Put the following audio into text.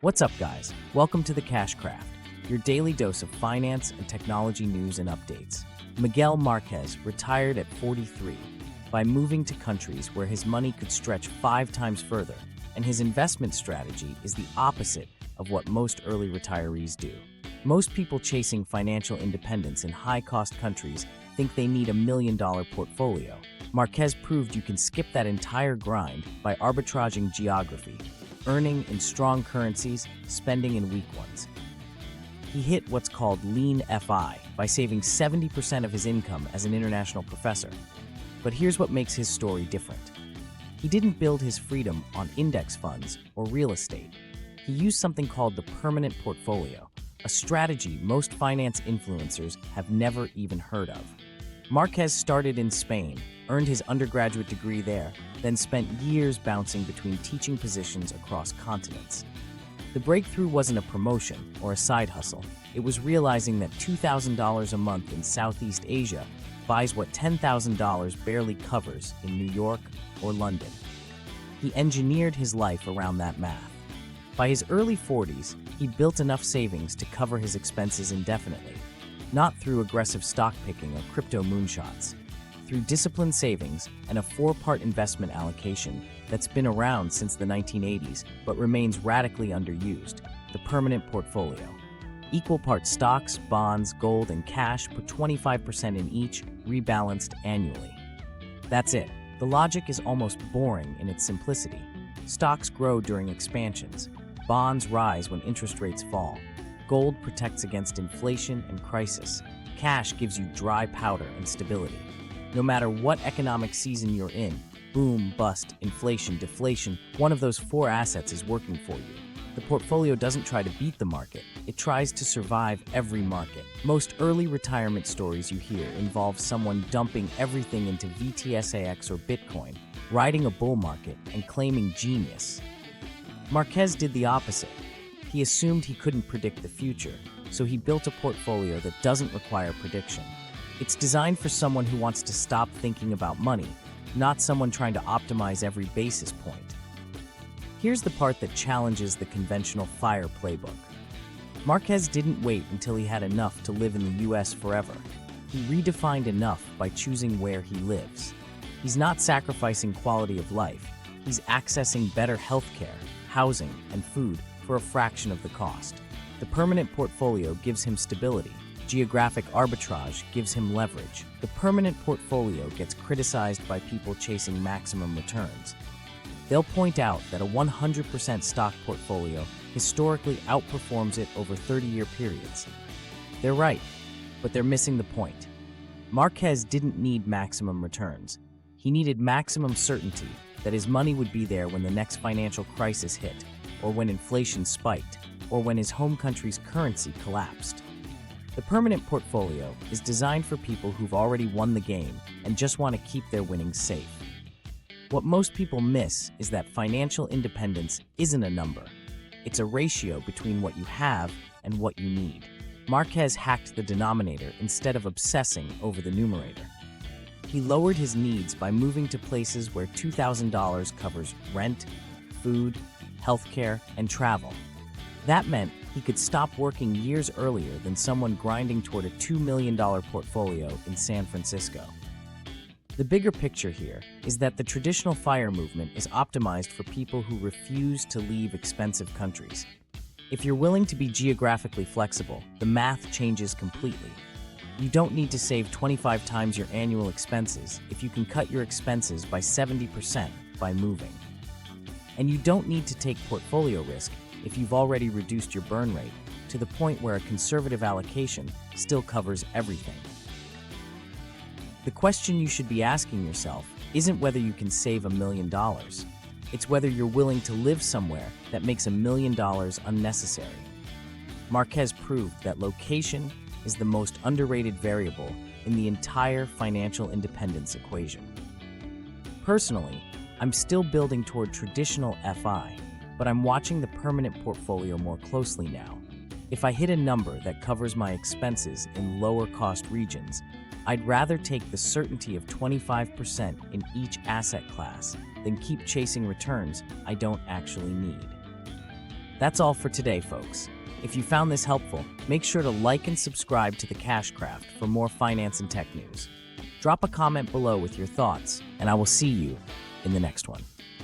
What's up, guys? Welcome to the Cash Craft, your daily dose of finance and technology news and updates. Miguel Marquez retired at 43 by moving to countries where his money could stretch 5 times further, and his investment strategy is the opposite of what most early retirees do. Most people chasing financial independence in high-cost countries think they need $1 million portfolio. Marquez proved you can skip that entire grind by arbitraging geography, earning in strong currencies, spending in weak ones. He hit what's called lean FI by saving 70% of his income as an international professor. But here's what makes his story different. He didn't build his freedom on index funds or real estate. He used something called the permanent portfolio, a strategy most finance influencers have never even heard of. Marquez started in Spain, earned his undergraduate degree there, then spent years bouncing between teaching positions across continents. The breakthrough wasn't a promotion or a side hustle. It was realizing that $2,000 a month in Southeast Asia buys what $10,000 barely covers in New York or London. He engineered his life around that math. By his early 40s, he'd built enough savings to cover his expenses indefinitely, not through aggressive stock picking or crypto moonshots, through disciplined savings and a 4-part investment allocation that's been around since the 1980s but remains radically underused: the permanent portfolio. Equal parts stocks, bonds, gold, and cash, put 25% in each, rebalanced annually. That's it. The logic is almost boring in its simplicity. Stocks grow during expansions. Bonds rise when interest rates fall. Gold protects against inflation and crisis. Cash gives you dry powder and stability. No matter what economic season you're in, boom, bust, inflation, deflation, one of those 4 assets is working for you. The portfolio doesn't try to beat the market, it tries to survive every market. Most early retirement stories you hear involve someone dumping everything into VTSAX or Bitcoin, riding a bull market, and claiming genius. Marquez did the opposite. He assumed he couldn't predict the future, so he built a portfolio that doesn't require prediction. It's designed for someone who wants to stop thinking about money, not someone trying to optimize every basis point. Here's the part that challenges the conventional FIRE playbook. Marquez didn't wait until he had enough to live in the US forever. He redefined enough by choosing where he lives. He's not sacrificing quality of life. He's accessing better healthcare, housing, and food for a fraction of the cost. The permanent portfolio gives him stability. Geographic arbitrage gives him leverage. The permanent portfolio gets criticized by people chasing maximum returns. They'll point out that a 100% stock portfolio historically outperforms it over 30-year periods. They're right, but they're missing the point. Marquez didn't need maximum returns. He needed maximum certainty that his money would be there when the next financial crisis hit, or when inflation spiked, or when his home country's currency collapsed. The permanent portfolio is designed for people who've already won the game and just want to keep their winnings safe. What most people miss is that financial independence isn't a number. It's a ratio between what you have and what you need. Marquez hacked the denominator instead of obsessing over the numerator. He lowered his needs by moving to places where $2,000 covers rent, food, healthcare, and travel. That meant he could stop working years earlier than someone grinding toward a $2 million portfolio in San Francisco. The bigger picture here is that the traditional FIRE movement is optimized for people who refuse to leave expensive countries. If you're willing to be geographically flexible, the math changes completely. You don't need to save 25 times your annual expenses if you can cut your expenses by 70% by moving. And you don't need to take portfolio risk if you've already reduced your burn rate to the point where a conservative allocation still covers everything. The question you should be asking yourself isn't whether you can save $1 million. It's whether you're willing to live somewhere that makes $1 million unnecessary. Marquez proved that location is the most underrated variable in the entire financial independence equation. Personally, I'm still building toward traditional FI, but I'm watching the permanent portfolio more closely now. If I hit a number that covers my expenses in lower-cost regions, I'd rather take the certainty of 25% in each asset class than keep chasing returns I don't actually need. That's all for today, folks. If you found this helpful, make sure to like and subscribe to the Cash Craft for more finance and tech news. Drop a comment below with your thoughts, and I will see you in the next one.